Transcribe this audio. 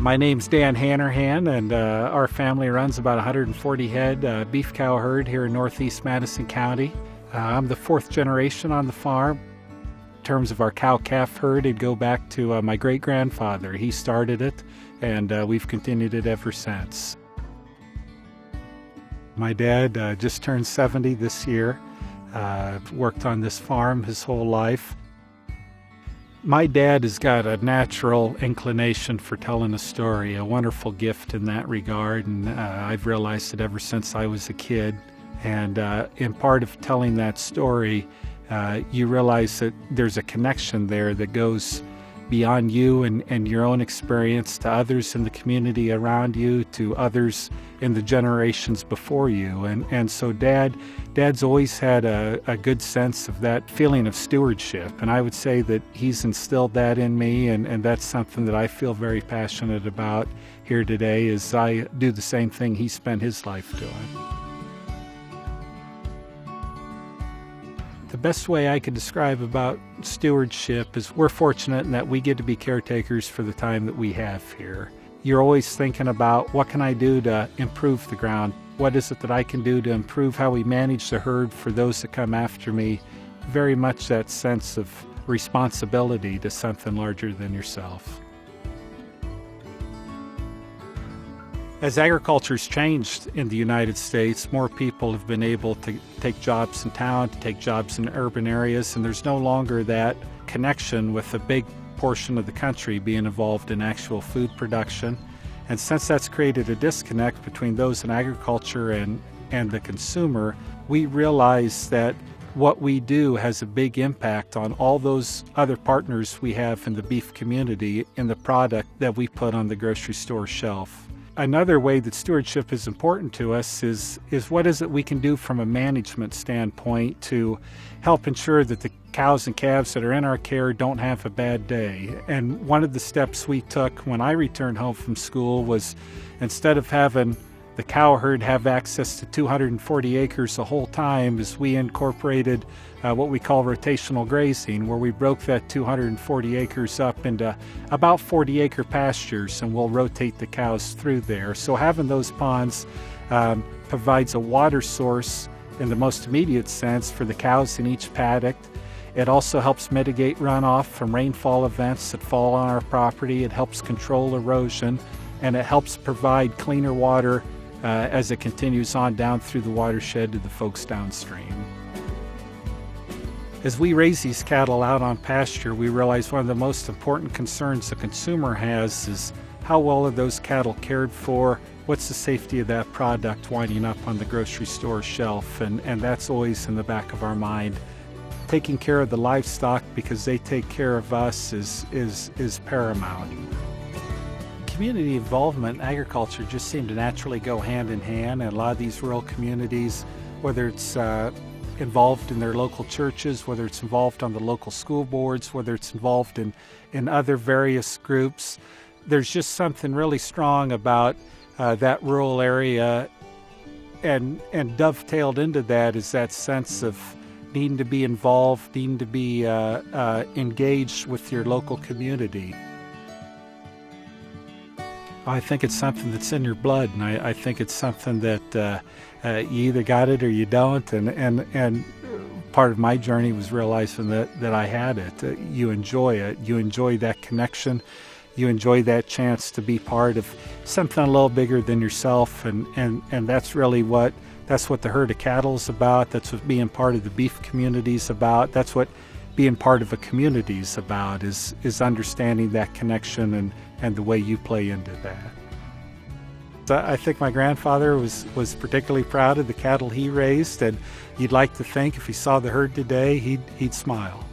My name's Dan Hanrahan, and our family runs about 140 head beef cow herd here in northeast Madison County. I'm the fourth generation on the farm. In terms of our cow-calf herd, it'd go back to my great-grandfather. He started it, and we've continued it ever since. My dad just turned 70 this year. Worked on this farm his whole life. My dad has got a natural inclination for telling a story, a wonderful gift in that regard, and I've realized it ever since I was a kid. And in part of telling that story, you realize that there's a connection there that goes beyond you and your own experience to others in the community around you, to others in the generations before you. And so Dad's always had a good sense of that feeling of stewardship. And I would say that he's instilled that in me, and that's something that I feel very passionate about here today, as I do the same thing he spent his life doing. The best way I could describe about stewardship is we're fortunate in that we get to be caretakers for the time that we have here. You're always thinking about, what can I do to improve the ground? What is it that I can do to improve how we manage the herd for those that come after me? Very much that sense of responsibility to something larger than yourself. As agriculture's changed in the United States, more people have been able to take jobs in town, to take jobs in urban areas, and there's no longer that connection with a big portion of the country being involved in actual food production. And since that's created a disconnect between those in agriculture and the consumer, we realize that what we do has a big impact on all those other partners we have in the beef community in the product that we put on the grocery store shelf. Another way that stewardship is important to us is what is it we can do from a management standpoint to help ensure that the cows and calves that are in our care don't have a bad day. And one of the steps we took when I returned home from school was, instead of having the cow herd have access to 240 acres the whole time, is we incorporated what we call rotational grazing, where we broke that 240 acres up into about 40-acre pastures, and we'll rotate the cows through there. So having those ponds provides a water source in the most immediate sense for the cows in each paddock. It also helps mitigate runoff from rainfall events that fall on our property. It helps control erosion, and it helps provide cleaner water as it continues on down through the watershed to the folks downstream. As we raise these cattle out on pasture, we realize one of the most important concerns the consumer has is, how well are those cattle cared for? What's the safety of that product winding up on the grocery store shelf? And that's always in the back of our mind. Taking care of the livestock because they take care of us is paramount. Community involvement in agriculture just seemed to naturally go hand in hand, and a lot of these rural communities, whether it's involved in their local churches, whether it's involved on the local school boards, whether it's involved in other various groups, there's just something really strong about that rural area, and dovetailed into that is that sense of needing to be involved, needing to be engaged with your local community. I think it's something that's in your blood, and I think it's something that you either got it or you don't, and part of my journey was realizing that I had it. You enjoy it. You enjoy that connection. You enjoy that chance to be part of something a little bigger than yourself, and that's really what the herd of cattle is about. That's what being part of the beef community is about. That's what being part of a community is about, is understanding that connection and the way you play into that. I think my grandfather was particularly proud of the cattle he raised, and you'd like to think if he saw the herd today, he'd smile.